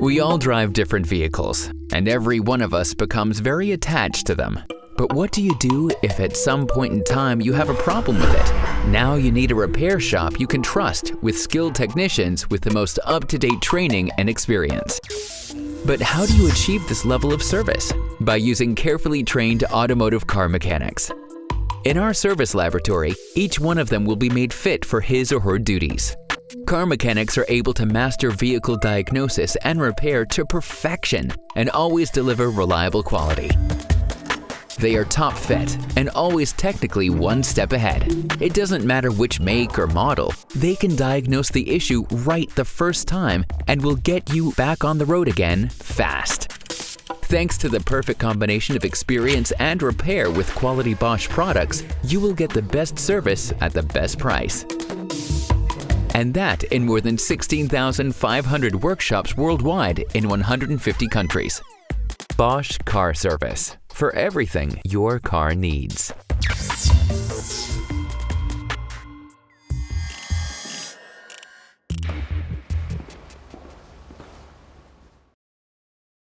We all drive different vehicles, and every one of us becomes very attached to them. But what do you do if at some point in time you have a problem with it? Now you need a repair shop you can trust with skilled technicians with the most up-to-date training and experience. But how do you achieve this level of service? By using carefully trained automotive car mechanics. In our service laboratory, each one of them will be made fit for his or her duties. Car mechanics are able to master vehicle diagnosis and repair to perfection and always deliver reliable quality. They are top fit and always technically one step ahead. It doesn't matter which make or model, they can diagnose the issue right the first time and will get you back on the road again fast. Thanks to the perfect combination of experience and repair with quality Bosch products, you will get the best service at the best price. And that in more than 16,500 workshops worldwide in 150 countries. Bosch Car Service, for everything your car needs.